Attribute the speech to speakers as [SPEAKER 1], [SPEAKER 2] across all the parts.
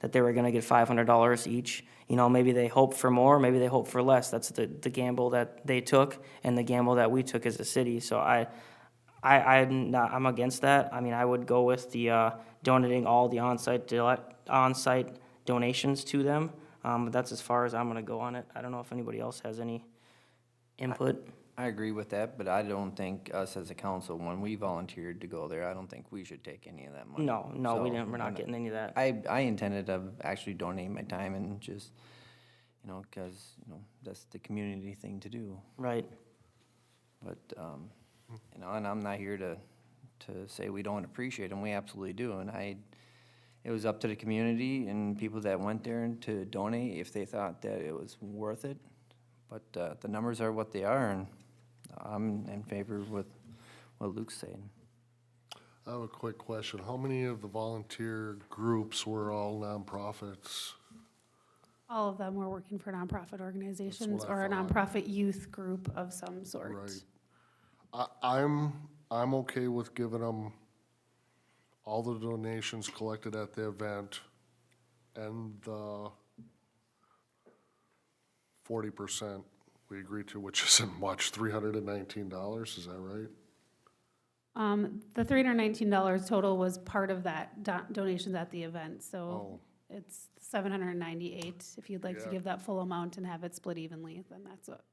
[SPEAKER 1] that they were gonna get $500 each. You know, maybe they hoped for more, maybe they hoped for less. That's the gamble that they took and the gamble that we took as a city. So I'm against that. I mean, I would go with the donating all the on-site donations to them. But that's as far as I'm gonna go on it. I don't know if anybody else has any input.
[SPEAKER 2] I agree with that, but I don't think us as a council, when we volunteered to go there, I don't think we should take any of that money.
[SPEAKER 1] No, we
[SPEAKER 2] So,
[SPEAKER 1] didn't, we're not getting any of that.
[SPEAKER 2] I intended of actually donating my time and just, cause, that's the community thing to do.
[SPEAKER 1] Right.
[SPEAKER 2] But, and I'm not here to say we don't appreciate them, we absolutely do, and it was up to the community and people that went there and to donate if they thought that it was worth it. But, the numbers are what they are, and I'm in favor with what Luke's saying.
[SPEAKER 3] I have a quick question. How many of the volunteer groups were all nonprofits?
[SPEAKER 4] All of them were working for nonprofit organizations
[SPEAKER 3] I
[SPEAKER 4] or a
[SPEAKER 3] thought.
[SPEAKER 4] nonprofit youth group of some sort.
[SPEAKER 3] Right. I'm okay with giving them all the donations collected at the event and the 40% we agreed to, which is in much, $319, is that right?
[SPEAKER 4] The $319 total was part of that donations at the event, so
[SPEAKER 3] Oh,
[SPEAKER 4] it's $798. If you'd like to
[SPEAKER 3] Yeah.
[SPEAKER 4] give that full amount and have it split evenly, then that's what.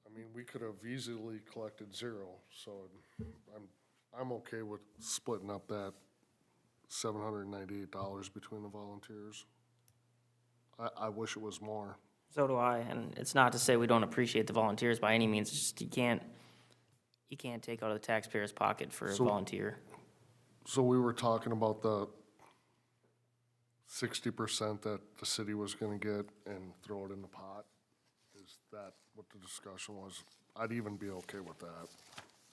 [SPEAKER 3] I mean, we could have easily collected zero, so I'm okay with splitting up that $798 between the volunteers. I wish it was more.
[SPEAKER 1] So do I, and it's not to say we don't appreciate the volunteers by any means, it's just you can't take out of the taxpayer's pocket for a
[SPEAKER 3] So-
[SPEAKER 1] volunteer.
[SPEAKER 3] So we were talking about the 60% that the city was gonna get and throw it in the pot? Is that what the discussion was? I'd even be okay with that.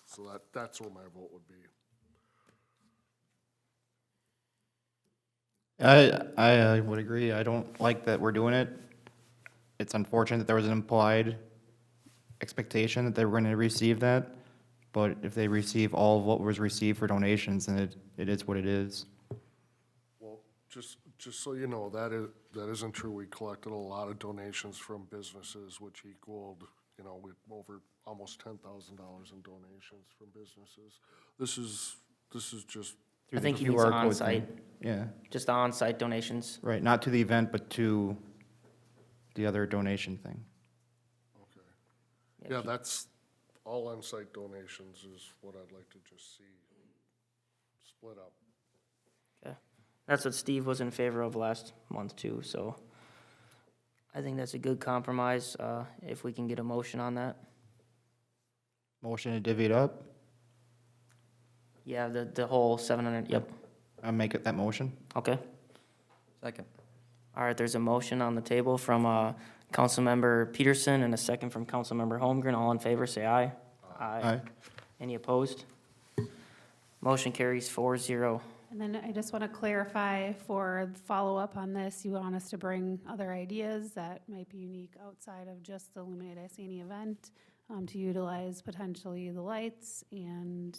[SPEAKER 3] So that's where my vote would be.
[SPEAKER 5] I would agree. I don't like that we're doing it. It's unfortunate that there was an implied expectation that they were going to receive that, but if they receive all of what was received for donations, then it is what it is.
[SPEAKER 3] Well, just so you know, that isn't true. We collected a lot of donations from businesses, which equaled, with over almost $10,000 in donations from businesses. This is just,
[SPEAKER 1] I think
[SPEAKER 5] the
[SPEAKER 1] he means
[SPEAKER 5] QR code
[SPEAKER 1] on-site,
[SPEAKER 5] thing. Yeah,
[SPEAKER 1] just on-site donations.
[SPEAKER 5] right, not to the event, but to the other donation thing.
[SPEAKER 3] okay. Yeah, that's, all on-site donations is what I'd like to just see split up.
[SPEAKER 1] Okay. That's what Steve was in favor of last month too, so I think that's a good compromise, if we can get a motion on that.
[SPEAKER 5] Motion to divvy it up.
[SPEAKER 1] Yeah, the whole 700, yep,
[SPEAKER 5] I make it that motion.
[SPEAKER 1] okay.
[SPEAKER 2] Second.
[SPEAKER 1] All right, there's a motion on the table from Councilmember Peterson and a second from Councilmember Holmgren. All in favor, say aye.
[SPEAKER 5] Aye.
[SPEAKER 1] Any opposed? Motion carries 4-0.
[SPEAKER 4] And then I just want to clarify for follow-up on this, you want us to bring other ideas that might be unique outside of just the Illuminate Iceni event, to utilize potentially the lights and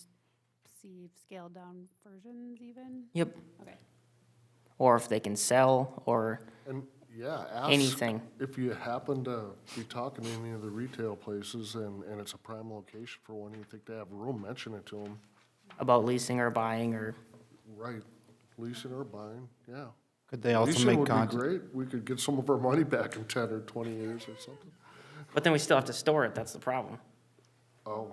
[SPEAKER 4] see scaled-down versions even?
[SPEAKER 1] Yep.
[SPEAKER 4] Okay.
[SPEAKER 1] Or if they can sell, or
[SPEAKER 3] And, yeah, ask.
[SPEAKER 1] anything.
[SPEAKER 3] If you happen to be talking to any of the retail places and it's a prime location for one, you think they have room, mention it to them.
[SPEAKER 1] About leasing or buying, or,
[SPEAKER 3] Right, leasing or buying, yeah.
[SPEAKER 5] Could they also
[SPEAKER 3] Leasing
[SPEAKER 5] make
[SPEAKER 3] would be
[SPEAKER 5] content?
[SPEAKER 3] great. We could get some of our money back in 10 or 20 years or something.
[SPEAKER 1] but then we still have to store it, that's the problem.
[SPEAKER 3] Oh,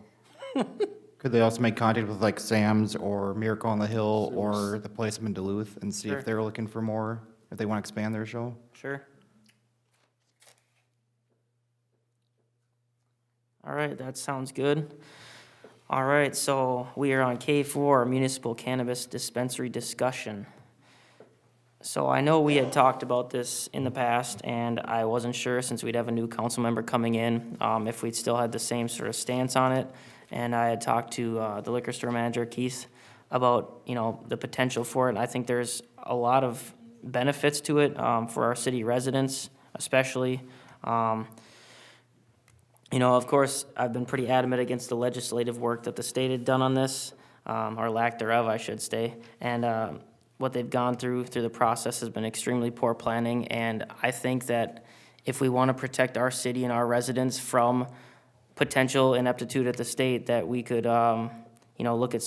[SPEAKER 5] Could they also make contact with like Sam's or Miracle on the Hill or the place in Duluth and see
[SPEAKER 1] Sure.
[SPEAKER 5] if they're looking for more, if they want to expand their show?
[SPEAKER 1] Sure. All right, that sounds good. All right, so we are on K4, municipal cannabis dispensary discussion. So I know we had talked about this in the past, and I wasn't sure, since we'd have a new council member coming in, if we'd still had the same sort of stance on it. And I had talked to the liquor store manager, Keith, about, the potential for it. And I think there's a lot of benefits to it, for our city residents especially. Of course, I've been pretty adamant against the legislative work that the state had done on this, or lack thereof, I should say. And what they've gone through the process has been extremely poor planning, and I think that if we want to protect our city and our residents from potential ineptitude at the state, that we could, look at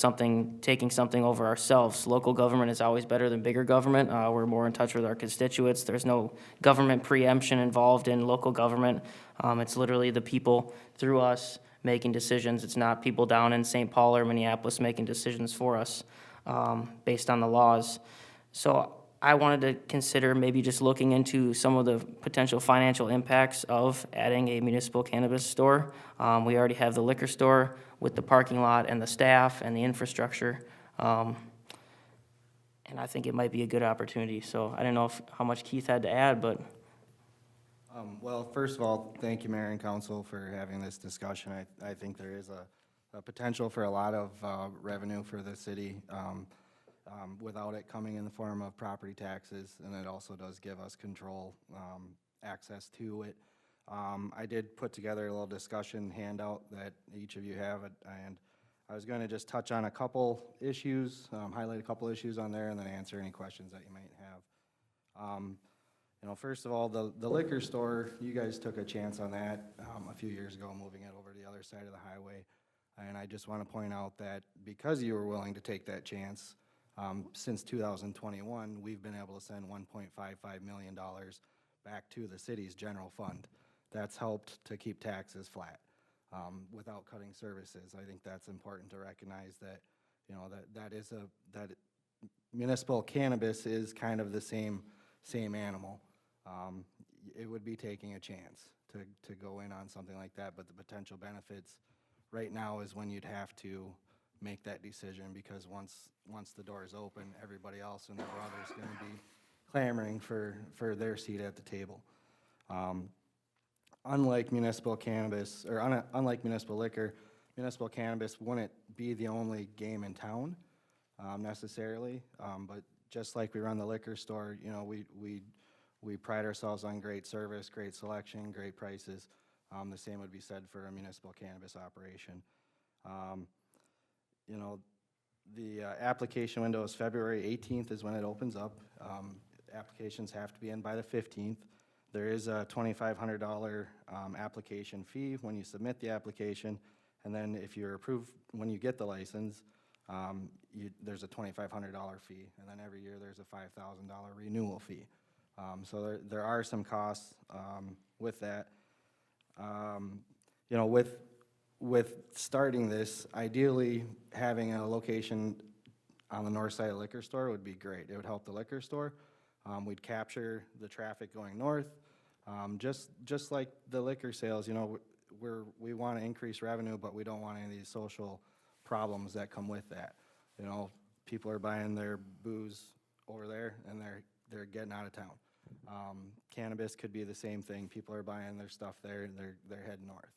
[SPEAKER 1] taking something over ourselves. Local government is always better than bigger government. We're more in touch with our constituents. There's no government preemption involved in local government. It's literally the people through us making decisions. It's not people down in St. Paul or Minneapolis making decisions for us, based on the laws. So I wanted to consider maybe just looking into some of the potential financial impacts of adding a municipal cannabis store. We already have the liquor store with the parking lot and the staff and the infrastructure. And I think it might be a good opportunity. So I don't know how much Keith had to add, but
[SPEAKER 5] Well, first of all, thank you, Mayor and Council, for having this discussion. I think there is a potential for a lot of revenue for the city without it coming in the form of property taxes, and it also does give us control, access to it. I did put together a little discussion handout that each of you have, and I was going to just touch on a couple issues, highlight a couple issues on there, and then answer any questions that you might have. First of all, the liquor store, you guys took a chance on that a few years ago, moving it over to the other side of the highway. And I just want to point out that because you were willing to take that chance, since 2021, we've been able to send $1.55 million back to the city's general fund. That's helped to keep taxes flat without cutting services. I think that's important to recognize that, that municipal cannabis is kind of the same animal. It would be taking a chance to go in on something like that, but the potential benefits right now is when you'd have to make that decision, because once the door is open, everybody else and their brother's going to be clamoring for their seat at the table. Unlike municipal cannabis, or unlike municipal liquor, municipal cannabis wouldn't be the only game in town necessarily, but just like we run the liquor store, we pride ourselves on great service, great selection, great prices. The same would be said for a municipal cannabis operation. The application window is February 18th is when it opens up. Applications have to be in by the 15th. There is a $2,500 application fee when you submit the application, and then if you're approved when you get the license, there's a $2,500 fee, and then every year there's a $5,000 renewal fee. So there are some costs with that. With starting this, ideally having a location on the north side of the liquor store would be great. It would help the liquor store. We'd capture the traffic going north. Just like the liquor sales, we want to increase revenue, but we don't want any of these social problems that come with that. People are buying their booze over there, and they're getting out of town. Cannabis could be the same thing. People are buying their stuff there, and they're heading north.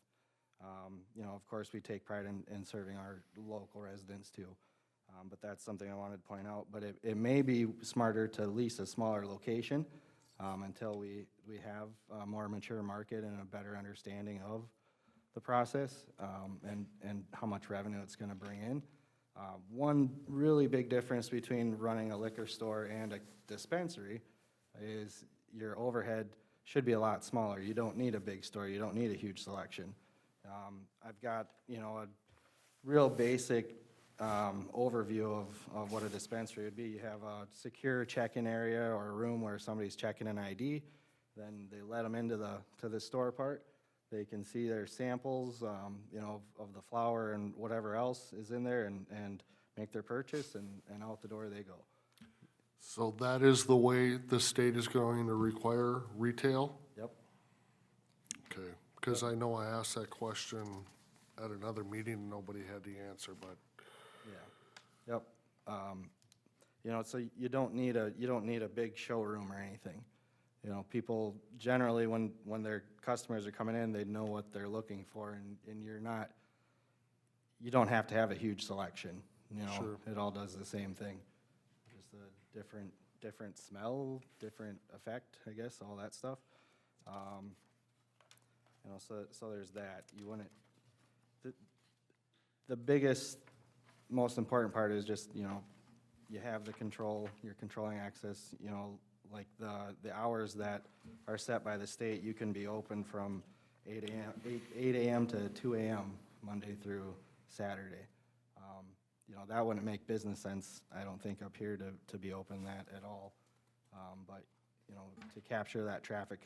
[SPEAKER 5] Of course, we take pride in serving our local residents too. But that's something I wanted to point out. But it may be smarter to lease a smaller location until we have a more mature market and a better understanding of the process and how much revenue it's going to bring in. One really big difference between running a liquor store and a dispensary is your overhead should be a lot smaller. You don't need a big store. You don't need a huge selection. I've got, a real basic overview of what a dispensary would be. You have a secure check-in area or a room where somebody's checking an ID. Then they let them into the store part. They can see their samples, of the flour and whatever else is in there and make their purchase, and out the door they go.
[SPEAKER 3] So that is the way the state is going to require retail?
[SPEAKER 5] Yep.
[SPEAKER 3] Okay, because I know I asked that question at another meeting, and nobody had the answer, but
[SPEAKER 5] Yeah. Yep. So you don't need a big showroom or anything. People generally, when their customers are coming in, they know what they're looking for, and you don't have to have a huge selection.
[SPEAKER 3] Sure.
[SPEAKER 5] It all does the same thing. Just a different smell, different effect, I guess, all that stuff. So there's that. You wouldn't. The biggest, most important part is just,
[SPEAKER 6] you have the control, you're controlling access, you know, like the hours that are set by the state, you can be open from 8 a.m. to 2 a.m. Monday through Saturday. You know, that wouldn't make business sense, I don't think, up here to be open that at all. But, you know, to capture that traffic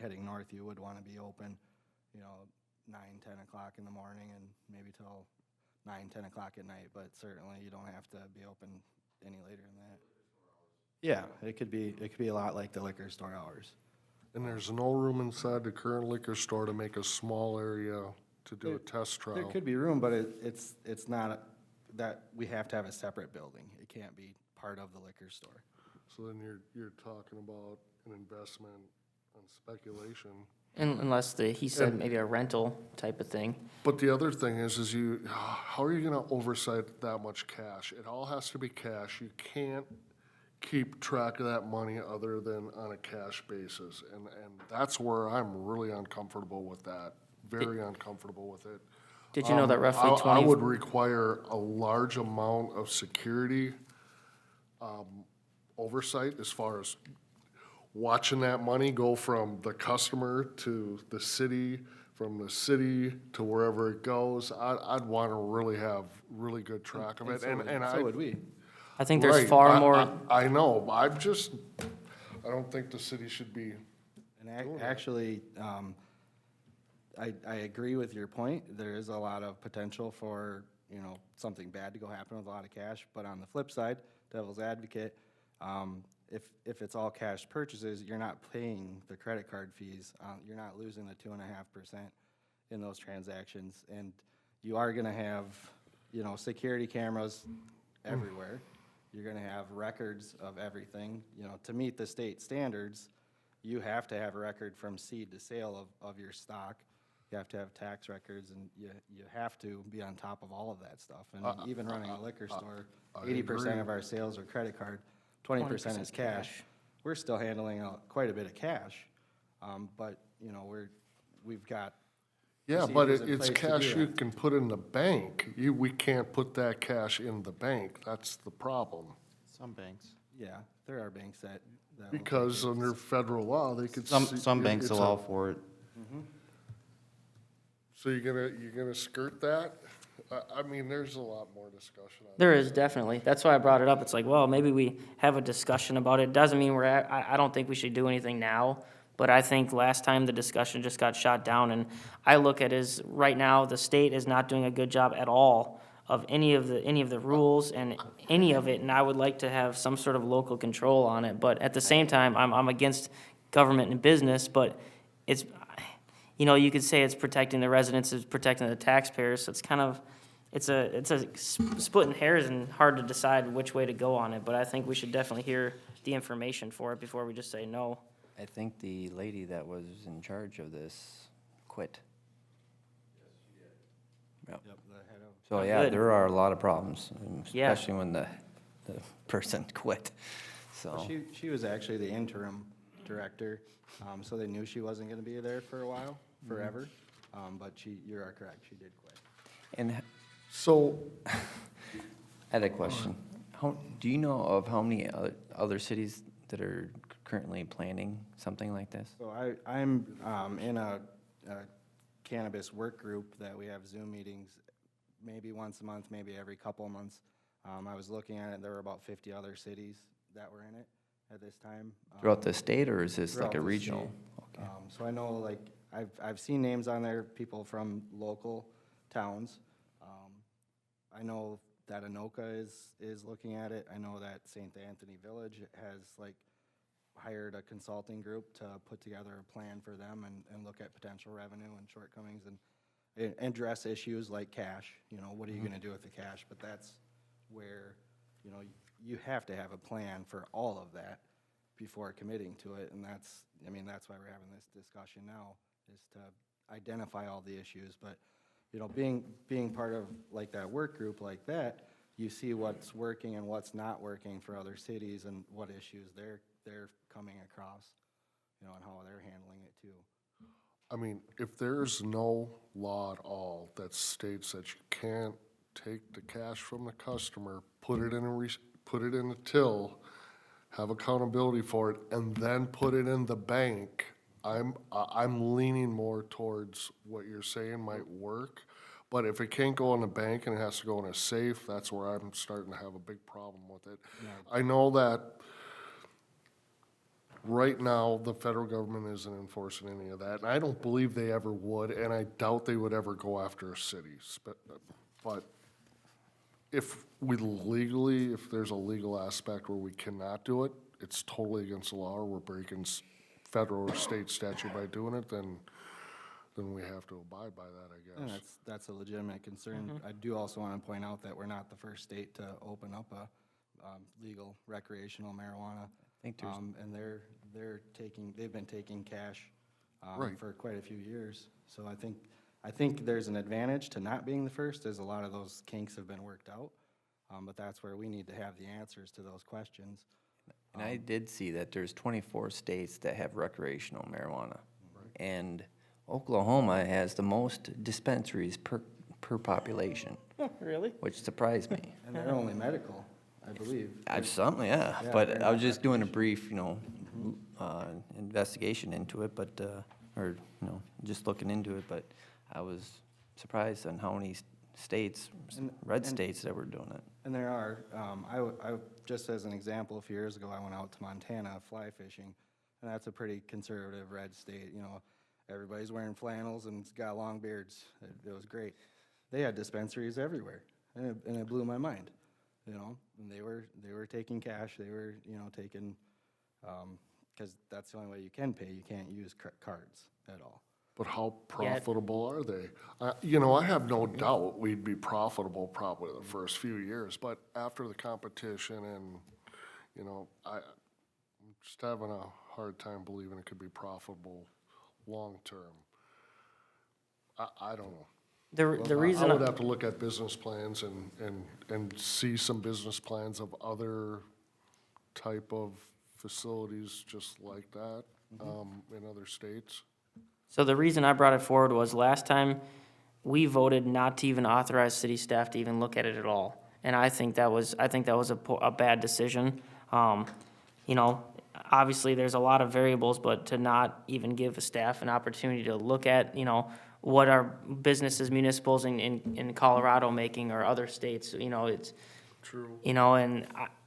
[SPEAKER 6] heading north, you would want to be open, you know, 9, 10 o'clock in the morning and maybe till 9, 10 o'clock at night, but certainly you don't have to be open any later than that. Yeah, it could be a lot like the liquor store hours.
[SPEAKER 3] And there's no room inside the current liquor store to make a small area to do a test
[SPEAKER 6] There
[SPEAKER 3] trial?
[SPEAKER 6] could be room, but it's not, that, we have to have a separate building. It can't be part of the liquor store.
[SPEAKER 3] So then you're talking about an investment on speculation.
[SPEAKER 1] Unless he said maybe a rental type of thing.
[SPEAKER 3] But the other thing is how are you gonna oversight that much cash? It all has to be cash. You can't keep track of that money other than on a cash basis. And that's where I'm really uncomfortable with that, very uncomfortable with it.
[SPEAKER 1] Did you know that roughly
[SPEAKER 3] I
[SPEAKER 1] 20?
[SPEAKER 3] would require a large amount of security, oversight as far as watching that money go from the customer to the city, from the city to wherever it goes. I'd want to really have really good track of it. And I.
[SPEAKER 6] So would we.
[SPEAKER 1] I think there's
[SPEAKER 3] Right.
[SPEAKER 1] far
[SPEAKER 3] I-
[SPEAKER 1] more,
[SPEAKER 3] I know, I don't think the city should be,
[SPEAKER 6] And actually, I agree with your point. There is a lot of potential for, you know, something bad to go happen with a lot of cash. But on the flip side, devil's advocate, if it's all cash purchases, you're not paying the credit card fees. You're not losing the 2.5% in those transactions. And you are gonna have, you know, security cameras everywhere. You're gonna have records of everything. You know, to meet the state standards, you have to have a record from seed to sale of your stock. You have to have tax records, and you have to be on top of all of that stuff. And even running a liquor store, 80% of our sales are credit card, 20% is cash. We're still handling quite a bit of cash, but, you know, we've got
[SPEAKER 3] yeah, but
[SPEAKER 6] procedures in
[SPEAKER 3] it's
[SPEAKER 6] place to
[SPEAKER 3] cash
[SPEAKER 6] do
[SPEAKER 3] you
[SPEAKER 6] that.
[SPEAKER 3] can put in the bank. We can't put that cash in the bank. That's the problem.
[SPEAKER 5] Some banks.
[SPEAKER 6] Yeah, there are banks that will take
[SPEAKER 3] Because
[SPEAKER 6] it.
[SPEAKER 3] under federal law, they could.
[SPEAKER 5] Some banks
[SPEAKER 3] it's a-
[SPEAKER 5] allow for it.
[SPEAKER 3] So you're gonna skirt that? I mean, there's a lot more discussion on
[SPEAKER 1] there is definitely. That's why I brought it up. It's like, well, maybe we have a discussion about it. Doesn't mean I don't think we should do anything now. But I think last time the discussion just got shot down, and I look at it as, right now, the state is not doing a good job at all of any of the rules and any of it, and I would like to have some sort of local control on it. But at the same time, I'm against government and business, but it's, you know, you could say it's protecting the residents, it's protecting the taxpayers, so it's kind of, it's a splitting hairs and hard to decide which way to go on it, but I think we should definitely hear the information for it before we just say no.
[SPEAKER 2] I think the lady that was in charge of this quit. Yep.
[SPEAKER 6] Yep, the head of.
[SPEAKER 2] So,
[SPEAKER 1] Oh,
[SPEAKER 2] yeah,
[SPEAKER 1] good.
[SPEAKER 2] there are a lot of problems,
[SPEAKER 1] Yeah.
[SPEAKER 2] especially when the person quit, so.
[SPEAKER 6] She was actually the interim director, so they knew she wasn't gonna be there for a while, forever. But you are correct, she did quit.
[SPEAKER 2] And
[SPEAKER 3] So,
[SPEAKER 2] I had a question. Do you know of how many other cities that are currently planning something like this?
[SPEAKER 6] So I'm in a cannabis work group that we have Zoom meetings maybe once a month, maybe every couple of months. I was looking at it, there were about 50 other cities that were in it at this time.
[SPEAKER 2] Throughout the state, or is this
[SPEAKER 6] Throughout
[SPEAKER 2] like a
[SPEAKER 6] the
[SPEAKER 2] regional?
[SPEAKER 6] state.
[SPEAKER 2] Okay.
[SPEAKER 6] So I know, like, I've seen names on there, people from local towns. I know that Anoka is looking at it. I know that St. Anthony Village has, like, hired a consulting group to put together a plan for them and look at potential revenue and shortcomings and address issues like cash. You know, what are you gonna do with the cash? But that's where, you know, you have to have a plan for all of that before committing to it, and that's why we're having this discussion now, is to identify all the issues. But, you know, being part of like that work group like that, you see what's working and what's not working for other cities and what issues they're coming across, you know, and how they're handling it too.
[SPEAKER 3] I mean, if there's no law at all that states that you can't take the cash from the customer, put it in put it in a till, have accountability for it, and then put it in the bank, I'm leaning more towards what you're saying might work. But if it can't go in the bank and it has to go in a safe, that's where I'm starting to have a big problem with it. I know that right now, the federal government isn't enforcing any of that, and I don't believe they ever would, and I doubt they would ever go after a city. But if if there's a legal aspect where we cannot do it, it's totally against the law, or we're breaking federal or state statute by doing it, then we have to abide by that, I
[SPEAKER 6] And
[SPEAKER 3] guess.
[SPEAKER 6] that's a legitimate concern. I do also want to point out that we're not the first state to open up a legal recreational marijuana.
[SPEAKER 2] think there's-
[SPEAKER 6] And they've been taking cash
[SPEAKER 3] Right.
[SPEAKER 6] for quite a few years. So I think there's an advantage to not being the first, as a lot of those kinks have been worked out. But that's where we need to have the answers to those questions.
[SPEAKER 2] And I did see that there's 24 states that have recreational marijuana. And Oklahoma has the most dispensaries per population,
[SPEAKER 1] Really?
[SPEAKER 2] which surprised me.
[SPEAKER 6] And they're only medical, I believe.
[SPEAKER 2] Something, yeah,
[SPEAKER 6] Yeah,
[SPEAKER 2] but
[SPEAKER 6] they're
[SPEAKER 2] I was
[SPEAKER 6] not
[SPEAKER 2] just doing a brief, investigation into it, but, or, just looking into it, but I was surprised on how many states, red states that were doing it.
[SPEAKER 6] And there are, just as an example, a few years ago, I went out to Montana fly fishing, and that's a pretty conservative red state, everybody's wearing flannels and got long beards. It was great. They had dispensaries everywhere, and it blew my mind, and they were taking cash, they were, taking, because that's the only way you can pay, you can't use cards at all.
[SPEAKER 3] But how profitable are they? I have no doubt we'd be profitable probably the first few years, but after the competition and, I'm just having a hard time believing it could be profitable long-term. I don't know.
[SPEAKER 1] The reason.
[SPEAKER 3] I would have to look at business plans and see some business plans of other type of facilities just like that, in other states.
[SPEAKER 1] So the reason I brought it forward was last time, we voted not to even authorize city staff to even look at it at all. And I think that was a bad decision. Obviously, there's a lot of variables, but to not even give the staff an opportunity to look at, what are businesses, municipals in Colorado making or other states, it's.
[SPEAKER 3] True.
[SPEAKER 1] And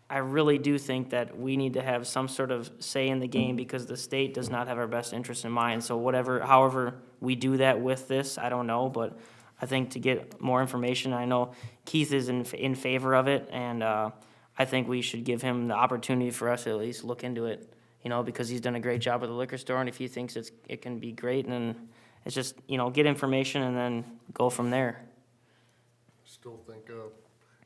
[SPEAKER 1] I really do think that we need to have some sort of say in the game because the state does not have our best interest in mind. So however we do that with this, I don't know, but I think to get more information, I know Keith is in favor of it, and I think we should give him the opportunity for us to at least look into it, because he's done a great job at the liquor store, and if he thinks it can be great, and it's just, get information and then go from there.
[SPEAKER 3] Still think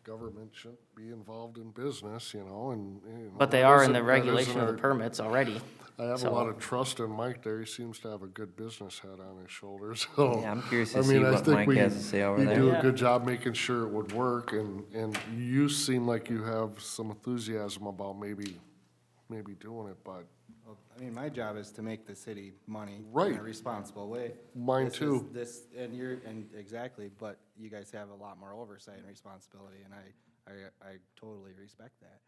[SPEAKER 3] government shouldn't be involved in business, and.
[SPEAKER 1] But they
[SPEAKER 3] that
[SPEAKER 1] are in
[SPEAKER 3] isn't-
[SPEAKER 1] the
[SPEAKER 3] that
[SPEAKER 1] regulation
[SPEAKER 3] isn't
[SPEAKER 1] of the
[SPEAKER 3] our-
[SPEAKER 1] permits already.
[SPEAKER 3] I have a
[SPEAKER 1] so-
[SPEAKER 3] lot of trust in Mike there. He seems to have a good business head on his shoulders, so.
[SPEAKER 2] Yeah, I'm curious to
[SPEAKER 3] I
[SPEAKER 2] see
[SPEAKER 3] mean, I
[SPEAKER 2] what
[SPEAKER 3] think
[SPEAKER 2] Mike has to say over
[SPEAKER 3] we
[SPEAKER 2] there.
[SPEAKER 3] do
[SPEAKER 1] Yeah.
[SPEAKER 3] a good job making sure it would work, and you seem like you have some enthusiasm about maybe doing it, but
[SPEAKER 6] Well, my job is to make the city money in
[SPEAKER 3] Right.
[SPEAKER 6] a responsible way.
[SPEAKER 3] Mine
[SPEAKER 6] This is-
[SPEAKER 3] too.
[SPEAKER 6] And exactly, but you guys have a lot more oversight and responsibility, and I totally respect that.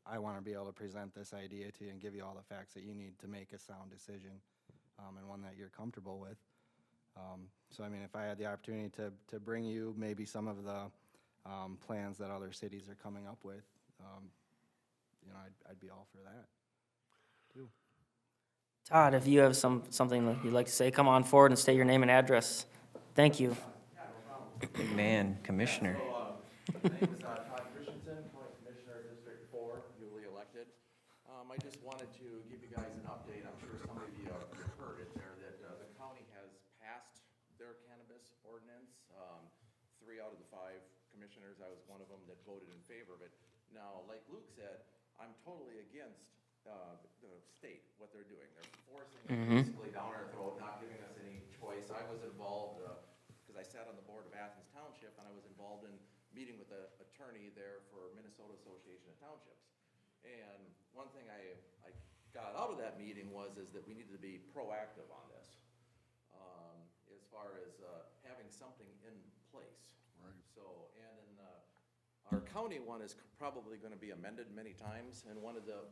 [SPEAKER 6] I want to be able to present this idea to you and give you all the facts that you need to make a sound decision, and one that you're comfortable with. So if I had the opportunity to bring you maybe some of the plans that other cities are coming up with, I'd be all for that.
[SPEAKER 1] Todd, if you have something that you'd like to say, come on forward and state your name and address. Thank you.
[SPEAKER 2] Big man, Commissioner.
[SPEAKER 7] My name is Todd Christensen, County Commissioner, District 4, newly elected. I just wanted to give you guys an update. I'm sure some of you have heard it there, that the county has passed their cannabis ordinance. 3 out of the 5 commissioners, I was one of them that voted in favor of it. Now, like Luke said, I'm totally against the state, what they're doing. They're forcing it basically down our throat, not giving us any choice. I was involved, because I sat on the board of Athens Township, and I was involved in meeting with the attorney there for Minnesota Association of Townships. And one thing I got out of that meeting is that we needed to be proactive on this, as far as having something in place.
[SPEAKER 3] Right.
[SPEAKER 7] So, and in Our county one is probably gonna be amended many times, and one of the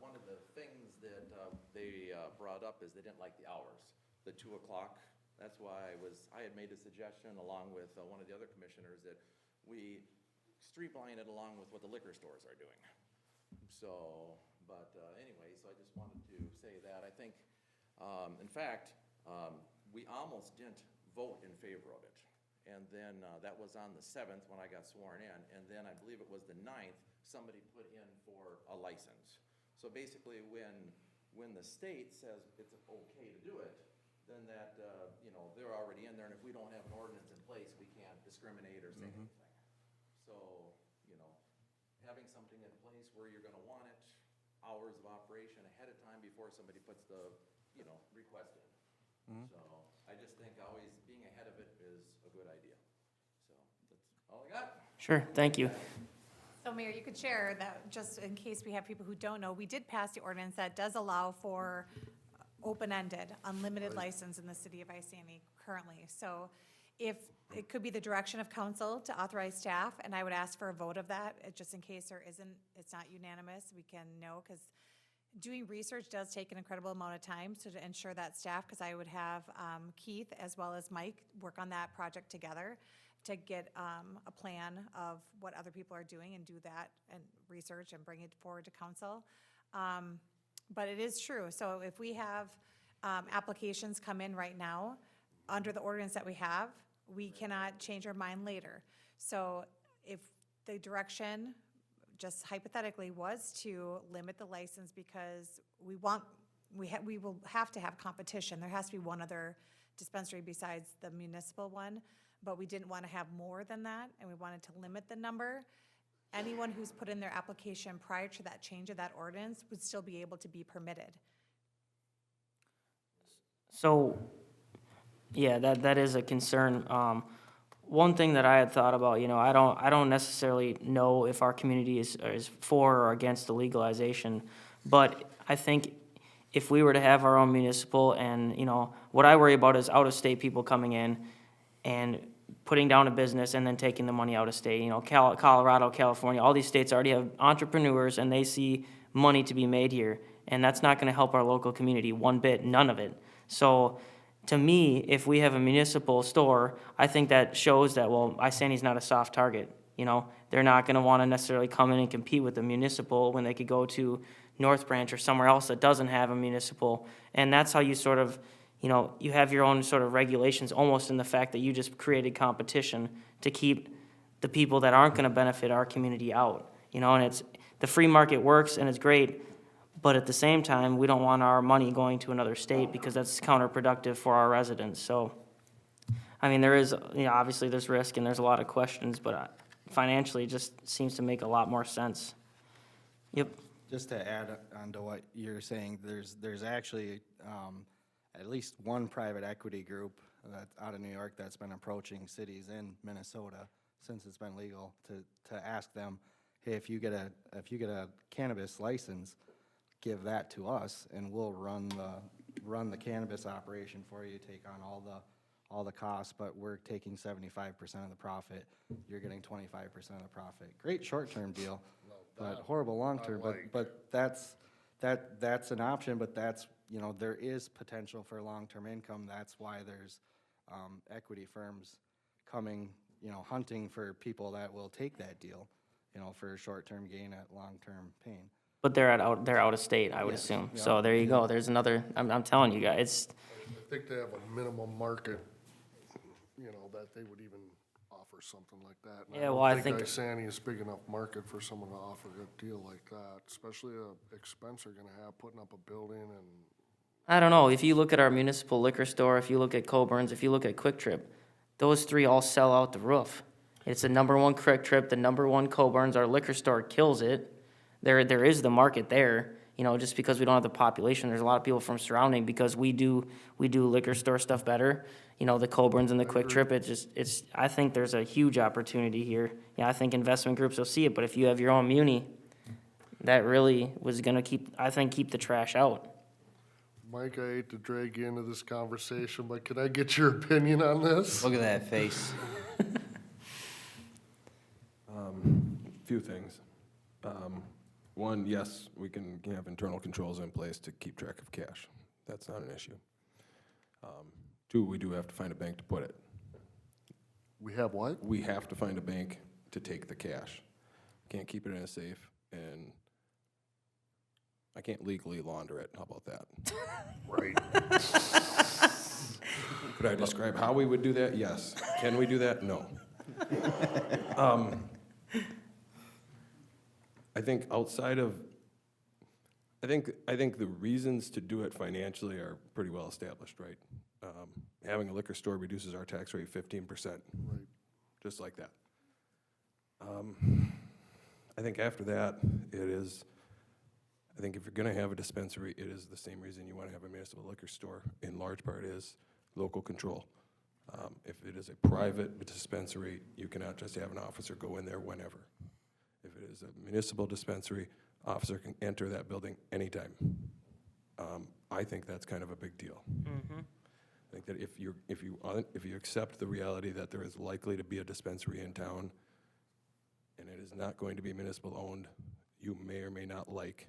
[SPEAKER 7] things that, they, brought up is they didn't like the hours, the 2 o'clock. That's why I had made a suggestion along with, one of the other commissioners that we streamline it along with what the liquor stores are doing. So, but, anyway, so I just wanted to say that. I think, in fact, we almost didn't vote in favor of it. And then, that was on the 7th when I got sworn in, and then I believe it was the 9th, somebody put in for a license. So basically, when the state says it's okay to do it, then that, they're already in there, and if we don't have an ordinance in place, we can't discriminate or say anything. So, having something in place where you're gonna want it, hours of operation ahead of time before somebody puts the, request in. So, I just think always being ahead of it is a good idea. So, that's all I got.
[SPEAKER 1] Sure, thank you.
[SPEAKER 8] So Mayor, you could share that, just in case we have people who don't know, we did pass the ordinance that does allow for open-ended, unlimited license in the city of Iceni currently. So if, it could be the direction of council to authorize staff, and I would ask for a vote of that, just in case it's not unanimous, we can know, because doing research does take an incredible amount of time, so to ensure that staff, because I would have Keith as well as Mike work on that project together to get a plan of what other people are doing and do that and research and bring it forward to council. But it is true, so if we have applications come in right now, under the ordinance that we have, we cannot change our mind later. So if the direction, just hypothetically, was to limit the license because we will have to have competition. There has to be one other dispensary besides the municipal one, but we didn't want to have more than that, and we wanted to limit the number. Anyone who's put in their application prior to that change of that ordinance would still be able to be permitted.
[SPEAKER 1] So, yeah, that is a concern. One thing that I had thought about, I don't necessarily know if our community is for or against the legalization, but I think if we were to have our own municipal and, what I worry about is out-of-state people coming in and putting down a business and then taking the money out of state. Colorado, California, all these states already have entrepreneurs and they see money to be made here. And that's not gonna help our local community one bit, none of it. So to me, if we have a municipal store, I think that shows that, well, Iceni's not a soft target. They're not gonna wanna necessarily come in and compete with the municipal when they could go to North Branch or somewhere else that doesn't have a municipal. And that's how you sort of, you have your own sort of regulations almost in the fact that you just created competition to keep the people that aren't gonna benefit our community out. And it's, the free market works and it's great, but at the same time, we don't want our money going to another state because that's counterproductive for our residents. So, there is, obviously there's risk and there's a lot of questions, but financially it just seems to make a lot more sense. Yep.
[SPEAKER 6] Just to add on to what you're saying, there's actually at least one private equity group that's out of New York that's been approaching cities in Minnesota since it's been legal to ask them, hey, if you get a cannabis license, give that to us and we'll run the cannabis operation for you, take on all the costs, but we're taking 75% of the profit. You're getting 25% of the profit. Great short-term deal, but horrible long-term. But that's an option. But that's, there is potential for long-term income. That's why there's equity firms coming, hunting for people that will take that deal, for short-term gain at long-term pain.
[SPEAKER 1] But they're out of state, I would assume.
[SPEAKER 6] Yeah.
[SPEAKER 1] So there you go. There's another, I'm telling you guys,
[SPEAKER 3] I think they have a minimum market, that they would even offer something like that. And
[SPEAKER 1] Yeah, well, I
[SPEAKER 3] don't
[SPEAKER 1] think-
[SPEAKER 3] Iceni is big enough market for someone to offer a deal like that, especially a expense they're gonna have putting up a building and.
[SPEAKER 1] I don't know, if you look at our municipal liquor store, if you look at Coburn's, if you look at Quick Trip, those three all sell out the roof. It's the number one Quick Trip, the number one Coburn's, our liquor store kills it. There is the market there, just because we don't have the population, there's a lot of people from surrounding, because we do liquor store stuff better. The Coburn's and the Quick Trip, I think there's a huge opportunity here. Yeah, I think investment groups will see it, but if you have your own muni, that really was gonna keep the trash out.
[SPEAKER 3] Mike, I hate to drag you into this conversation, but can I get your opinion on this?
[SPEAKER 2] Look at that face.
[SPEAKER 9] Few things. One, yes, we can have internal controls in place to keep track of cash. That's not an issue. Two, we do have to find a bank to put it.
[SPEAKER 3] We have what?
[SPEAKER 9] We have to find a bank to take the cash. Can't keep it in a safe, and I can't legally launder it. How about that?
[SPEAKER 3] Right.
[SPEAKER 9] Could I describe how we would do that? Yes. Can we do that? No. I think outside of, I think the reasons to do it financially are pretty well established, right? Having a liquor store reduces our tax rate 15%,
[SPEAKER 3] Right.
[SPEAKER 9] just like that. I think after that, I think if you're gonna have a dispensary, it is the same reason you wanna have a municipal liquor store, in large part is local control. If it is a private dispensary, you cannot just have an officer go in there whenever. If it is a municipal dispensary, officer can enter that building anytime. I think that's kind of a big deal. I think that if you accept the reality that there is likely to be a dispensary in town, and it is not going to be municipal owned, you may or may not like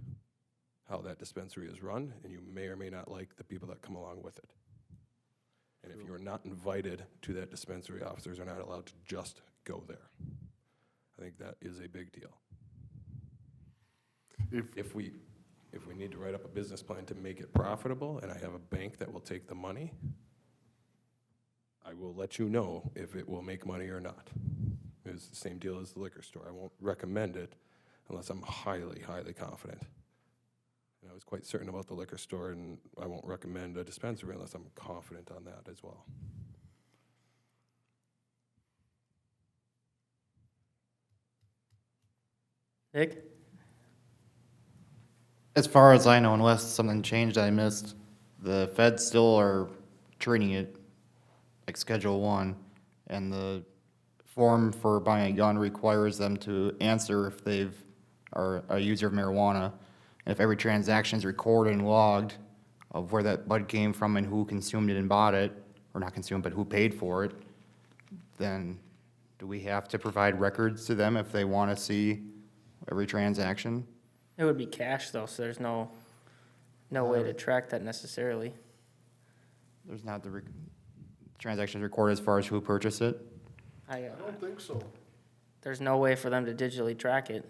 [SPEAKER 9] how that dispensary is run, and you may or may not like the people that come along with it. And if you are not invited to that dispensary, officers are not allowed to just go there. I think that is a big deal. If we need to write up a business plan to make it profitable, and I have a bank that will take the money, I will let you know if it will make money or not. It's the same deal as the liquor store. I won't recommend it unless I'm highly, highly confident. And I was quite certain about the liquor store, and I won't recommend a dispensary unless I'm confident on that as well.
[SPEAKER 1] Nick?
[SPEAKER 5] As far as I know, unless something changed I missed, the feds still are treating it like Schedule 1, and the form for buying a gun requires them to answer if they've are a user of marijuana. And if every transaction is recorded and logged of where that bud came from and who consumed it and bought it, or not consumed, but who paid for it, then do we have to provide records to them if they want to see every transaction?
[SPEAKER 1] It would be cash though, so there's no way to track that necessarily.
[SPEAKER 5] There's not the transactions recorded as far as who purchased it?
[SPEAKER 3] I don't think so.
[SPEAKER 1] There's no way for them to digitally track it.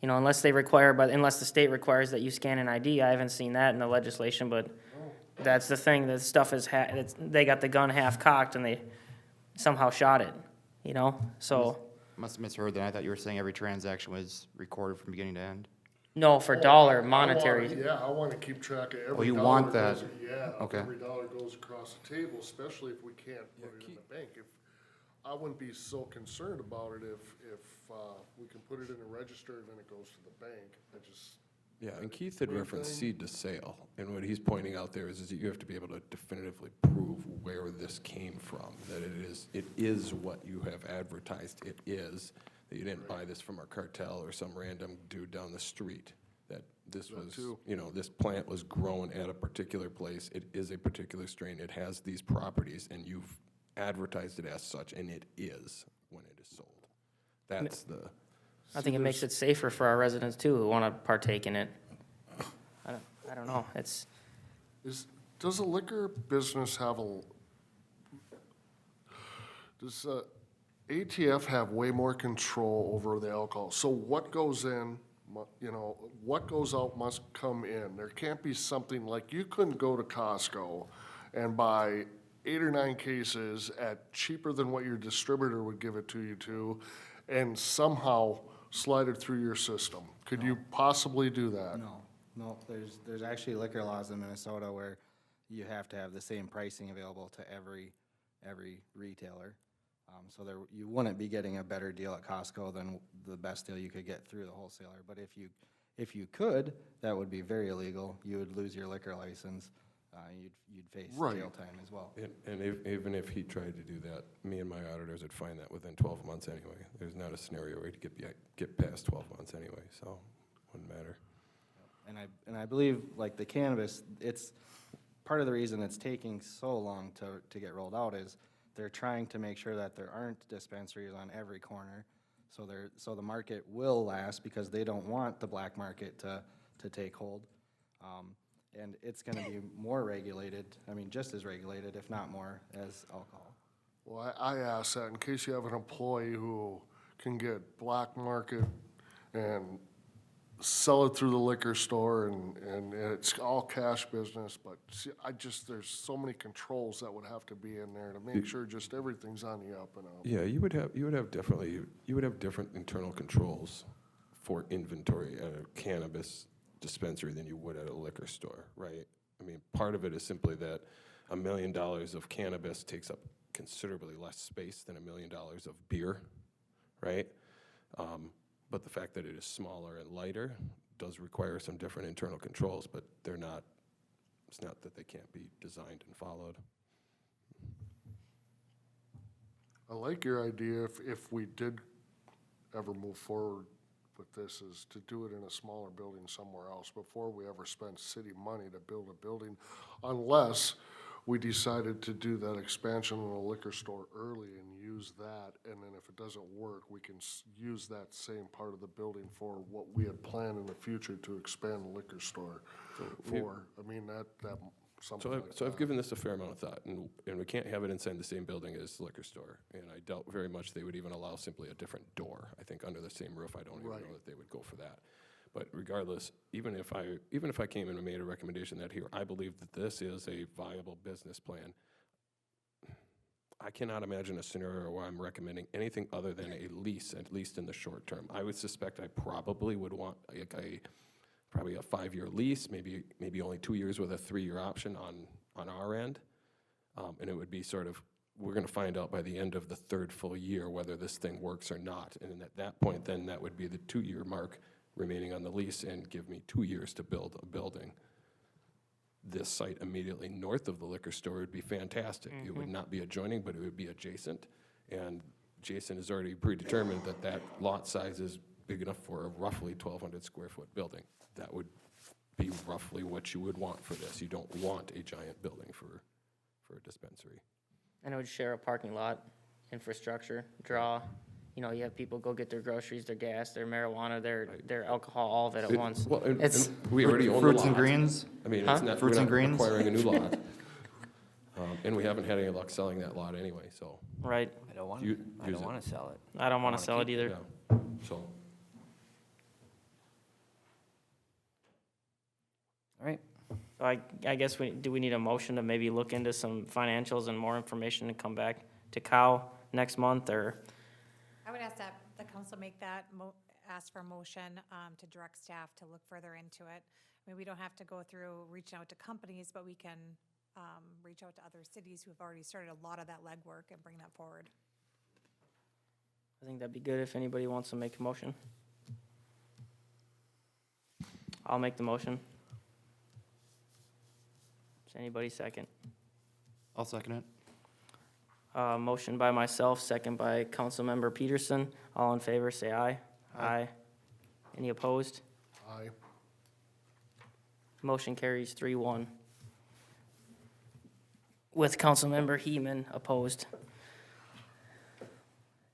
[SPEAKER 1] You know, unless the state requires that you scan an ID. I haven't seen that in the legislation, but that's the thing, that stuff is, they got the gun half cocked and they somehow shot it, you know, so.
[SPEAKER 5] Must have misheard that. I thought you were saying every transaction was recorded from beginning to end.
[SPEAKER 1] No, for monetary.
[SPEAKER 3] I wanna keep track of every dollar.
[SPEAKER 5] Oh, you want that?
[SPEAKER 3] goes- Yeah, if
[SPEAKER 5] Okay.
[SPEAKER 3] every dollar goes across the table, especially if we can't put it in the bank. I wouldn't be so concerned about it if we can put it in a register and then it goes to the bank.
[SPEAKER 9] Yeah, and Keith had
[SPEAKER 3] Weird
[SPEAKER 9] referenced
[SPEAKER 3] thing.
[SPEAKER 9] seed to sale, and what he's pointing out there is that you have to be able to definitively prove where this came from, that it is what you have advertised it is, that you didn't buy this from a cartel or some random dude down the street, that this
[SPEAKER 3] That
[SPEAKER 9] was,
[SPEAKER 3] too.
[SPEAKER 9] this plant was grown at a particular place, it is a particular strain, it has these properties, and you've advertised it as such, and it is when it is sold. That's the.
[SPEAKER 1] I think it makes it safer for our residents too who want to partake in it. I don't know,
[SPEAKER 3] Does a liquor business have does ATF have way more control over the alcohol? So what goes in, what goes out must come in. There can't be something like, you couldn't go to Costco and buy 8 or 9 cases at cheaper than what your distributor would give it to you to, and somehow slide it through your system. Could you possibly do that?
[SPEAKER 6] No, there's actually liquor laws in Minnesota where you have to have the same pricing available to every retailer. So you wouldn't be getting a better deal at Costco than the best deal you could get through the wholesaler. But if you could, that would be very illegal. You would lose your liquor license. You'd face
[SPEAKER 3] Right.
[SPEAKER 6] jail time as well.
[SPEAKER 9] And even if he tried to do that, me and my auditors would find that within 12 months anyway. There's not a scenario where he'd get past 12 months anyway, so wouldn't matter.
[SPEAKER 6] And I believe, like the cannabis, it's, part of the reason it's taking so long to get rolled out is they're trying to make sure that there aren't dispensaries on every corner. So the market will last because they don't want the black market to take hold. And it's gonna be more regulated, I mean, just as regulated, if not more, as alcohol.
[SPEAKER 3] Well, I ask that in case you have an employee who can get black market and sell it through the liquor store and it's all cash business, but see, there's so many controls that would have to be in there to make sure just everything's on the up and up.
[SPEAKER 9] Yeah, you would have different internal controls for inventory at a cannabis dispensary than you would at a liquor store, right? I mean, part of it is simply that $1 million of cannabis takes up considerably less space than $1 million of beer, right? But the fact that it is smaller and lighter does require some different internal controls, but it's not that they can't be designed and followed.
[SPEAKER 3] I like your idea if we did ever move forward with this, is to do it in a smaller building somewhere else before we ever spend city money to build a building, unless we decided to do that expansion of the liquor store early and use that, and then if it doesn't work, we can use that same part of the building for what we had planned in the future to expand the liquor store for. I mean, something like that.
[SPEAKER 9] So I've given this a fair amount of thought, and we can't have it inside the same building as the liquor store. And I doubt very much they would even allow simply a different door. I think under the same roof, I don't even know that they would go for that. But regardless, even if I came in and made a recommendation that here, I believe that this is a viable business plan, I cannot imagine a scenario where I'm recommending anything other than a lease, at least in the short term. I would suspect I probably would want probably a 5-year lease, maybe only 2 years with a 3-year option on our end. And it would be sort of, we're gonna find out by the end of the 3rd full year whether this thing works or not. And at that point, then that would be the 2-year mark remaining on the lease and give me 2 years to build a building. This site immediately north of the liquor store would be fantastic. It would not be adjoining, but it would be adjacent. And Jason has already predetermined that lot size is big enough for a roughly 1,200 square foot building. That would be roughly what you would want for this. You don't want a giant building for a dispensary.
[SPEAKER 1] And it would share a parking lot, infrastructure, draw. You know, you have people go get their groceries, their gas, their marijuana, their alcohol, all of it at once.
[SPEAKER 9] Well, and
[SPEAKER 1] It's,
[SPEAKER 9] we already own the
[SPEAKER 5] Fruits and
[SPEAKER 9] lot.
[SPEAKER 5] greens?
[SPEAKER 9] I mean,
[SPEAKER 1] Huh?
[SPEAKER 9] it's not, we're
[SPEAKER 5] Fruits and
[SPEAKER 9] not
[SPEAKER 5] greens?
[SPEAKER 9] acquiring a new lot. And we haven't had any luck selling that lot anyway, so.
[SPEAKER 1] right.
[SPEAKER 2] I don't want
[SPEAKER 9] You-
[SPEAKER 2] to,
[SPEAKER 9] use it.
[SPEAKER 2] sell it.
[SPEAKER 1] I don't want to
[SPEAKER 2] wanna
[SPEAKER 1] sell it
[SPEAKER 2] keep
[SPEAKER 1] either.
[SPEAKER 9] Yeah, so,
[SPEAKER 2] All right.
[SPEAKER 1] So I guess do we need a motion to maybe look into some financials and more information and come back to Cal next month, or?
[SPEAKER 8] I would ask that the council make that, ask for a motion to direct staff to look further into it. I mean, we don't have to go through reaching out to companies, but we can reach out to other cities who have already started a lot of that legwork and bring that forward.
[SPEAKER 1] I think that'd be good if anybody wants to make a motion. I'll make the motion. Does anybody second?
[SPEAKER 5] I'll second it.
[SPEAKER 1] Motion by myself, second by Councilmember Peterson. All in favor, say aye. Aye. Any opposed?
[SPEAKER 3] Aye.
[SPEAKER 1] Motion carries 3-1. With Councilmember Heeman opposed.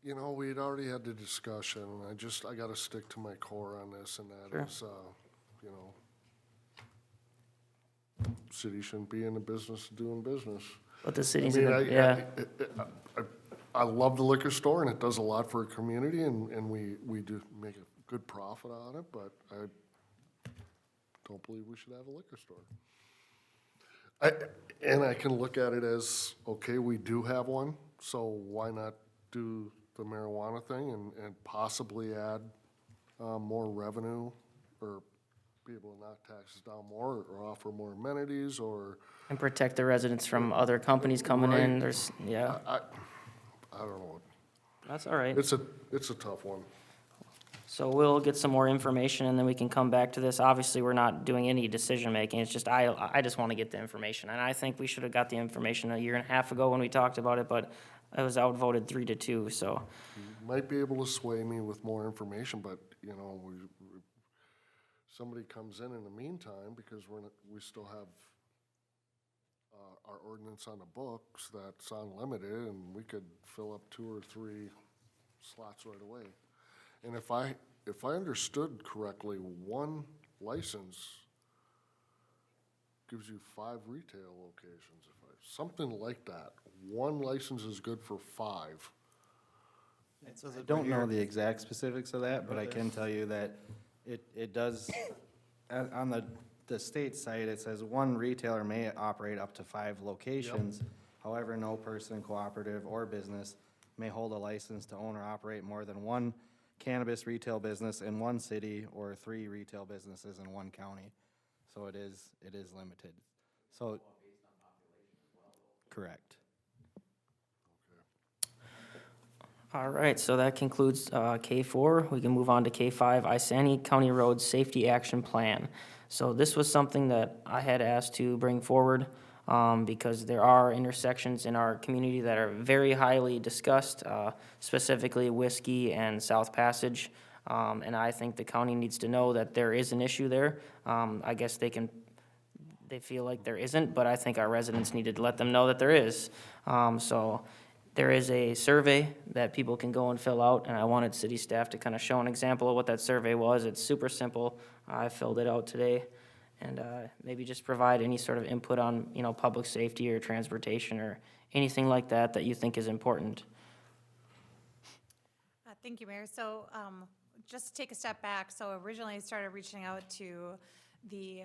[SPEAKER 3] You know, we'd already had the discussion, and I gotta stick to my core on this, and that is, you know, city shouldn't be in the business of doing business.
[SPEAKER 1] But the
[SPEAKER 3] I
[SPEAKER 1] city's,
[SPEAKER 3] mean,
[SPEAKER 1] yeah,
[SPEAKER 3] I love the liquor store, and it does a lot for a community, and we do make a good profit on it, but I don't believe we should have a liquor store. And I can look at it as, okay, we do have one, so why not do the marijuana thing and possibly add more revenue, or be able to knock taxes down more, or offer more amenities, or,
[SPEAKER 1] and protect the residents from other companies coming in.
[SPEAKER 3] Right.
[SPEAKER 1] There's, yeah,
[SPEAKER 3] I don't know.
[SPEAKER 1] that's all right.
[SPEAKER 3] It's a tough one.
[SPEAKER 1] So we'll get some more information and then we can come back to this. Obviously, we're not doing any decision-making. It's just, I just want to get the information. And I think we should have got the information a year and a half ago when we talked about it, but I was outvoted 3-2, so.
[SPEAKER 3] Might be able to sway me with more information, but, you know, somebody comes in the meantime, because we still have our ordinance on the books that's unlimited, and we could fill up 2 or 3 slots right away. And if I understood correctly, one license gives you 5 retail locations, something like that. One license is good for 5.
[SPEAKER 6] I don't know the exact specifics of that, but I can tell you that it does, on the state site, it says one retailer may operate up to 5 locations. However, no person, cooperative, or business may hold a license to own or operate more than one cannabis retail business in one city or 3 retail businesses in one county. So it is limited. So. Correct.
[SPEAKER 1] All right, so that concludes K4. We can move on to K5, Isani County Road Safety Action Plan. So this was something that I had asked to bring forward because there are intersections in our community that are very highly discussed, specifically Whiskey and South Passage. And I think the county needs to know that there is an issue there. I guess they feel like there isn't, but I think our residents needed to let them know that there is. So there is a survey that people can go and fill out, and I wanted city staff to kind of show an example of what that survey was. It's super simple. I filled it out today, and maybe just provide any sort of input on, public safety or transportation or anything like that that you think is important.
[SPEAKER 8] Thank you, Mayor. So just to take a step back, so originally I started reaching out to the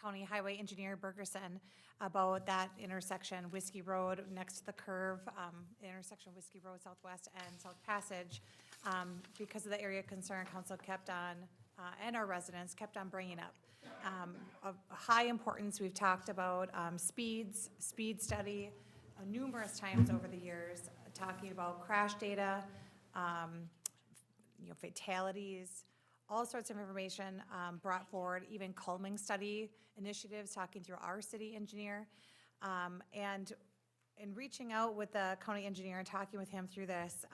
[SPEAKER 8] County Highway Engineer Bergerson about that intersection, Whiskey Road next to the curve, intersection Whiskey Road Southwest and South Passage, because of the area concern council kept on, and our residents kept on bringing up. Of high importance, we've talked about speed study numerous times over the years, talking about crash data, fatalities, all sorts of information brought forward, even calming study initiatives, talking through our city engineer. And in reaching out with the county engineer and talking with him through this,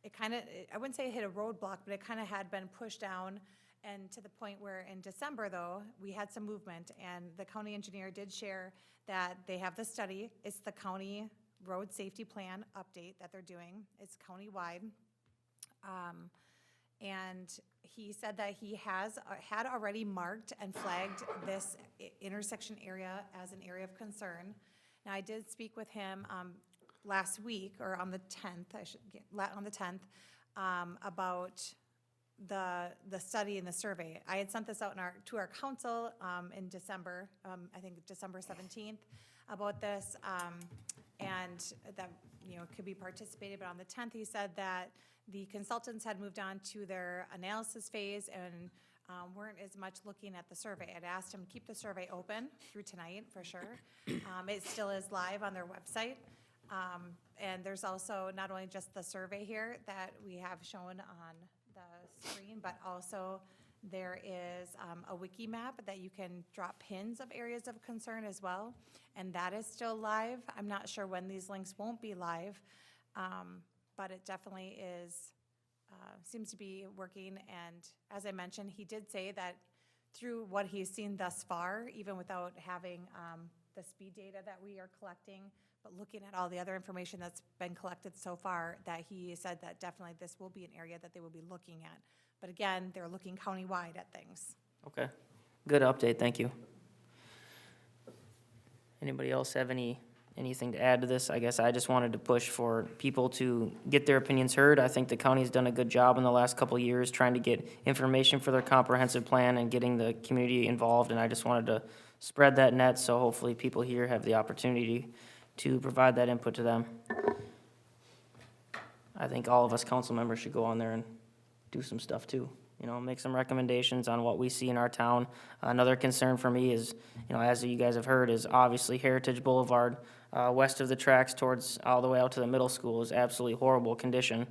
[SPEAKER 8] it kind of, I wouldn't say it hit a roadblock, but it kind of had been pushed down. And to the point where in December, though, we had some movement, and the county engineer did share that they have the study. It's the county road safety plan update that they're doing. It's county-wide. And he said that he had already marked and flagged this intersection area as an area of concern. Now, I did speak with him last week, or on the 10th, on the 10th, about the study and the survey. I had sent this out to our council in December, I think December 17th, about this, and that could be participated. But on the 10th, he said that the consultants had moved on to their analysis phase and weren't as much looking at the survey. I'd asked him to keep the survey open through tonight for sure. It still is live on their website. And there's also not only just the survey here that we have shown on the screen, but also there is a wiki map that you can drop pins of areas of concern as well. And that is still live. I'm not sure when these links won't be live. But it definitely is, seems to be working. And as I mentioned, he did say that through what he's seen thus far, even without having the speed data that we are collecting, but looking at all the other information that's been collected so far, that he said that definitely this will be an area that they will be looking at. But again, they're looking countywide at things.
[SPEAKER 1] Okay, good update, thank you. Anybody else have anything to add to this? I guess I just wanted to push for people to get their opinions heard. I think the county's done a good job in the last couple of years trying to get information for their comprehensive plan and getting the community involved, and I just wanted to spread that net, so hopefully people here have the opportunity to provide that input to them. I think all of us council members should go on there and do some stuff too. Make some recommendations on what we see in our town. Another concern for me is, as you guys have heard, is obviously Heritage Boulevard, west of the tracks towards all the way out to the middle school is absolutely horrible condition.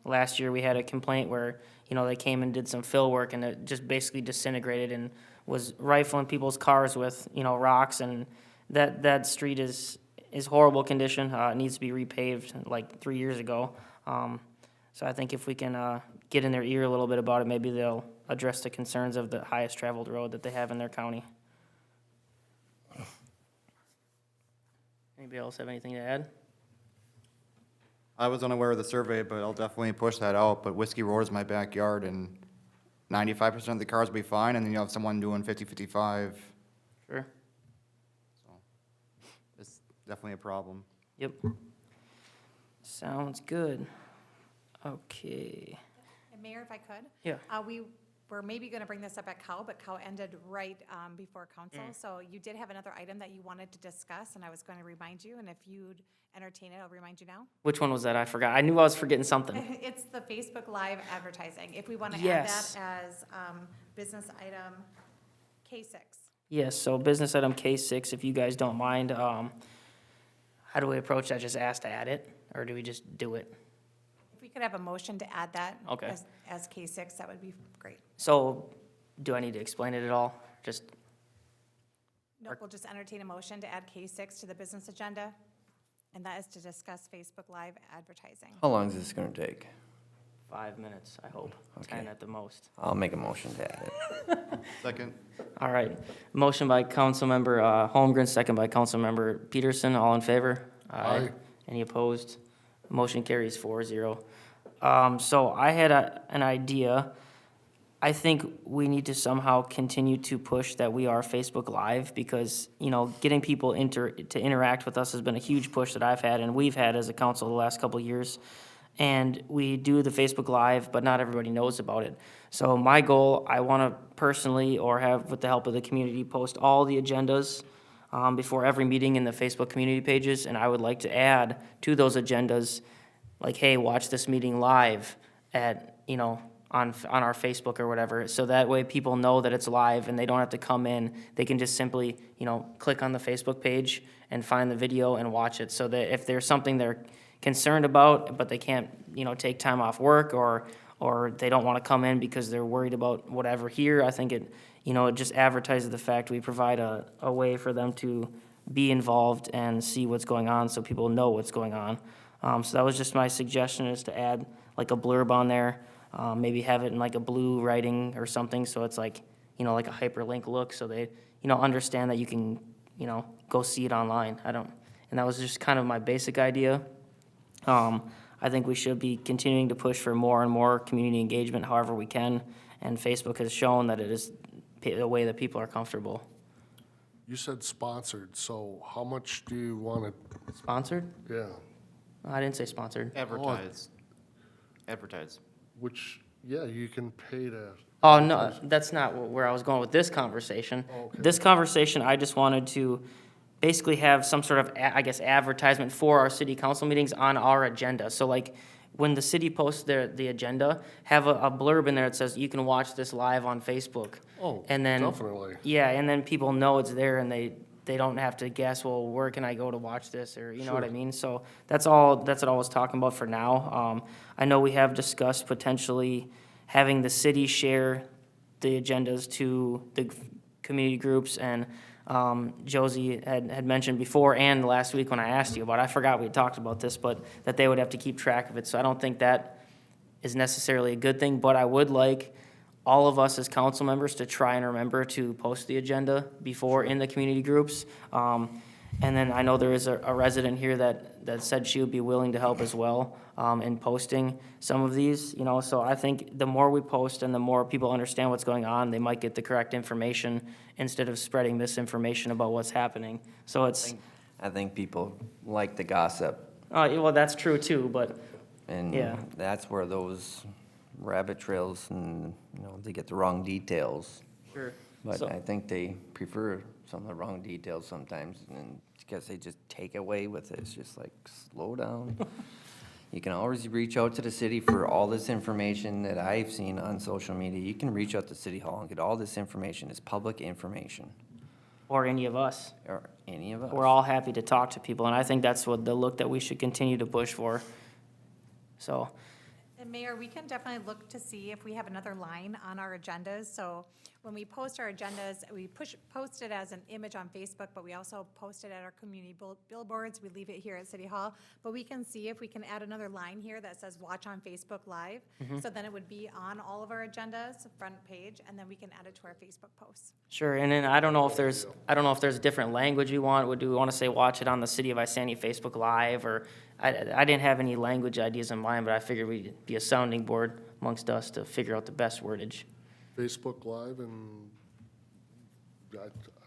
[SPEAKER 1] Last year we had a complaint where, they came and did some fill work and it just basically disintegrated and was rifling people's cars with, rocks, and that street is horrible condition. It needs to be repaved like 3 years ago. So I think if we can get in their ear a little bit about it, maybe they'll address the concerns of the highest traveled road that they have in their county. Anybody else have anything to add?
[SPEAKER 5] I was unaware of the survey, but I'll definitely push that out, but Whiskey Road is my backyard, and 95% of the cars will be fine, and then you have someone doing 50, 55,
[SPEAKER 1] Sure.
[SPEAKER 5] so it's definitely a problem.
[SPEAKER 1] Yep. Sounds good. Okay.
[SPEAKER 8] And Mayor, if I could?
[SPEAKER 1] Yeah.
[SPEAKER 8] We were maybe gonna bring this up at COW, but COW ended right before council. So you did have another item that you wanted to discuss, and I was gonna remind you, and if you'd entertain it, I'll remind you now.
[SPEAKER 1] Which one was that? I forgot. I knew I was forgetting something.
[SPEAKER 8] It's the Facebook Live advertising. If we wanna add
[SPEAKER 1] Yes.
[SPEAKER 8] that as business item K6.
[SPEAKER 1] Yes, so business item K6, if you guys don't mind, how do we approach that? Just ask to add it, or do we just do it?
[SPEAKER 8] If we could have a motion to add that
[SPEAKER 1] Okay.
[SPEAKER 8] as K6, that would be great.
[SPEAKER 1] So, do I need to explain it at all? Just,
[SPEAKER 8] No, we'll just entertain a motion to add K6 to the business agenda, and that is to discuss Facebook Live advertising.
[SPEAKER 2] How long is this gonna take?
[SPEAKER 1] 5 minutes, I hope, 10
[SPEAKER 2] Okay.
[SPEAKER 1] at the most.
[SPEAKER 2] I'll make a motion to add it.
[SPEAKER 5] Second.
[SPEAKER 1] All right, motion by Councilmember Holmgren, second by Councilmember Peterson, all in favor?
[SPEAKER 3] Aye.
[SPEAKER 1] Any opposed? Motion carries 4-0. So I had an idea. I think we need to somehow continue to push that we are Facebook Live, because, you know, getting people to interact with us has been a huge push that I've had and we've had as a council the last couple of years. And we do the Facebook Live, but not everybody knows about it. So my goal, I want to personally, or have with the help of the community, post all the agendas before every meeting in the Facebook community pages, and I would like to add to those agendas, like, hey, watch this meeting live at, you know, on our Facebook or whatever, so that way people know that it's live and they don't have to come in. They can just simply, you know, click on the Facebook page and find the video and watch it, so that if there's something they're concerned about, but they can't, you know, take time off work, or they don't want to come in because they're worried about whatever here, I think it, you know, it just advertises the fact we provide a way for them to be involved and see what's going on, so people know what's going on. So that was just my suggestion, is to add like a blurb on there, maybe have it in like a blue writing or something, so it's like, you know, like a hyperlink look, so they, you know, understand that you can, you know, go see it online. And that was just kind of my basic idea. I think we should be continuing to push for more and more community engagement however we can, and Facebook has shown that it is the way that people are comfortable.
[SPEAKER 3] You said sponsored, so how much do you want to,
[SPEAKER 1] Sponsored?
[SPEAKER 3] yeah,
[SPEAKER 1] I didn't say sponsored.
[SPEAKER 5] Advertise. Advertise.
[SPEAKER 3] which, yeah, you can pay to,
[SPEAKER 1] Oh, no, that's not where I was going with this conversation.
[SPEAKER 3] Okay.
[SPEAKER 1] This conversation, I just wanted to basically have some sort of, I guess, advertisement for our city council meetings on our agenda. So like, when the city posts the agenda, have a blurb in there that says, you can watch this live on Facebook.
[SPEAKER 3] oh,
[SPEAKER 1] And then,
[SPEAKER 3] definitely.
[SPEAKER 1] yeah, and then people know it's there, and they don't have to guess, well, where can I go to watch this, or, you know what I
[SPEAKER 3] Sure.
[SPEAKER 1] mean? So that's what I was talking about for now. I know we have discussed potentially having the city share the agendas to the community groups, and Josie had mentioned before and last week when I asked you about it, I forgot we had talked about this, but that they would have to keep track of it, so I don't think that is necessarily a good thing, but I would like all of us as council members to try and remember to post the agenda before in the community groups. And then I know there is a resident here that said she would be willing to help as well in posting some of these, you know, so I think the more we post and the more people understand what's going on, they might get the correct information instead of spreading misinformation about what's happening. So it's,
[SPEAKER 2] I think people like the gossip,
[SPEAKER 1] well, that's true too, but,
[SPEAKER 2] and
[SPEAKER 1] Yeah.
[SPEAKER 2] that's where those rabbit trails and, you know, they get the wrong details.
[SPEAKER 1] sure.
[SPEAKER 2] But
[SPEAKER 1] So-
[SPEAKER 2] I think they prefer some of the wrong details sometimes, and because they just take away with it. It's just like, slow down. You can always reach out to the city for all this information that I've seen on social media. You can reach out to City Hall and get all this information. It's public information,
[SPEAKER 1] Or any of us.
[SPEAKER 2] or any of us.
[SPEAKER 1] We're all happy to talk to people, and I think that's what the look that we should continue to push for. So,
[SPEAKER 8] And Mayor, we can definitely look to see if we have another line on our agendas. So when we post our agendas, we post it as an image on Facebook, but we also post it at our community billboards. We leave it here at City Hall. But we can see if we can add another line here that says watch on Facebook Live. So then it would be on all of our agendas, front page, and then we can add it to our Facebook posts.
[SPEAKER 1] sure, and then I don't know if there's a different language you want. Do we want to say watch it on the City of Isani Facebook Live, or, I didn't have any language ideas in mind, but I figured we'd be a sounding board amongst us to figure out the best wordage.
[SPEAKER 3] Facebook Live, and I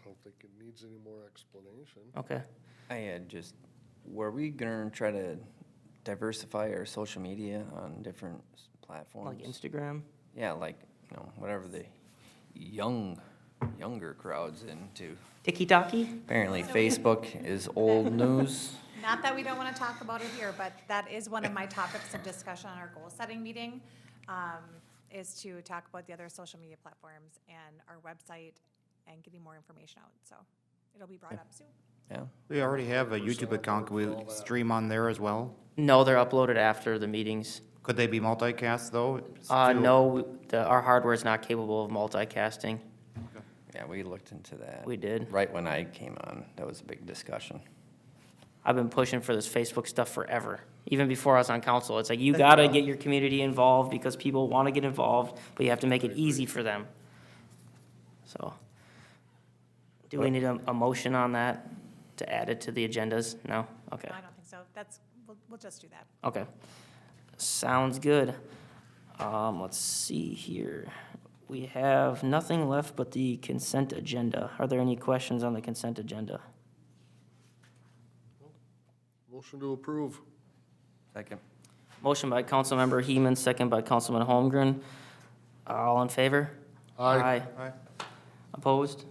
[SPEAKER 3] don't think it needs any more explanation.
[SPEAKER 1] Okay.
[SPEAKER 2] I had just, were we gonna try to diversify our social media on different platforms?
[SPEAKER 1] Like Instagram?
[SPEAKER 2] Yeah, like, you know, whatever the younger crowd's into.
[SPEAKER 1] Tiki-taki?
[SPEAKER 2] Apparently Facebook is old news.
[SPEAKER 8] Not that we don't want to talk about it here, but that is one of my topics of discussion on our goal-setting meeting, is to talk about the other social media platforms and our website and getting more information out. So it'll be brought up soon.
[SPEAKER 2] Yeah,
[SPEAKER 5] We already have a YouTube account. Can we stream on there as well?
[SPEAKER 1] No, they're uploaded after the meetings.
[SPEAKER 5] Could they be multicast though?
[SPEAKER 1] No, our hardware is not capable of multicasting.
[SPEAKER 2] yeah, we looked into that.
[SPEAKER 1] We did.
[SPEAKER 2] Right when I came on, that was a big discussion.
[SPEAKER 1] I've been pushing for this Facebook stuff forever, even before I was on council. It's like, you gotta get your community involved because people wanna get involved, but you have to make it easy for them. So, do we need a motion on that to add it to the agendas? No? Okay,
[SPEAKER 8] No, I don't think so. We'll just do that.
[SPEAKER 1] okay. Sounds good. Let's see here. We have nothing left but the consent agenda. Are there any questions on the consent agenda?
[SPEAKER 3] Motion to approve.
[SPEAKER 2] Second.
[SPEAKER 1] Motion by Councilmember Heeman, second by Councilman Holmgren. All in favor?
[SPEAKER 3] Aye.
[SPEAKER 5] Aye.
[SPEAKER 1] Opposed?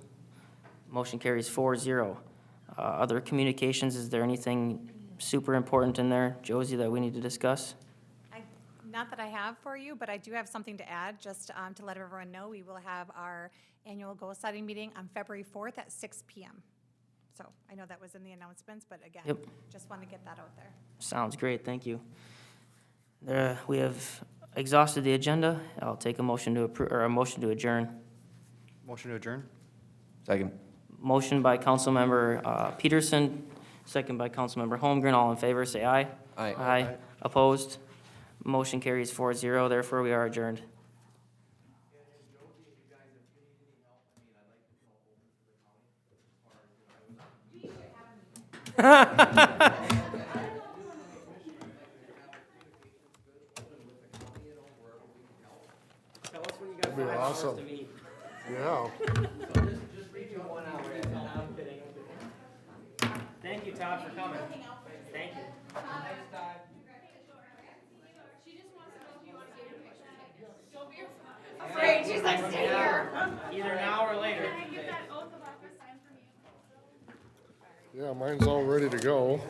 [SPEAKER 1] Motion carries 4-0. Other communications, is there anything super important in there, Josie, that we need to discuss?
[SPEAKER 8] Not that I have for you, but I do have something to add, just to let everyone know. We will have our annual goal-setting meeting on February 4th at 6 PM. So I know that was in the announcements, but again,
[SPEAKER 1] Yep.
[SPEAKER 8] just want to get that out there.
[SPEAKER 1] Sounds great, thank you. We have exhausted the agenda. I'll take a motion to approve, or a motion to adjourn.
[SPEAKER 5] Motion to adjourn?
[SPEAKER 2] Second.
[SPEAKER 1] Motion by Councilmember Peterson, second by Councilmember Holmgren. All in favor, say aye.
[SPEAKER 2] Aye.
[SPEAKER 1] Aye. Opposed? Motion carries 4-0, therefore we are adjourned.
[SPEAKER 3] That'd be awesome. Yeah.
[SPEAKER 1] Thank you, Todd, for coming. Thank you.
[SPEAKER 8] Great, she's like, stay here.
[SPEAKER 1] Either now or later.
[SPEAKER 3] Yeah, mine's all ready to go.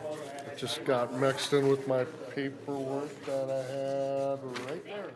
[SPEAKER 3] It just got mixed in with my paperwork that I had right there.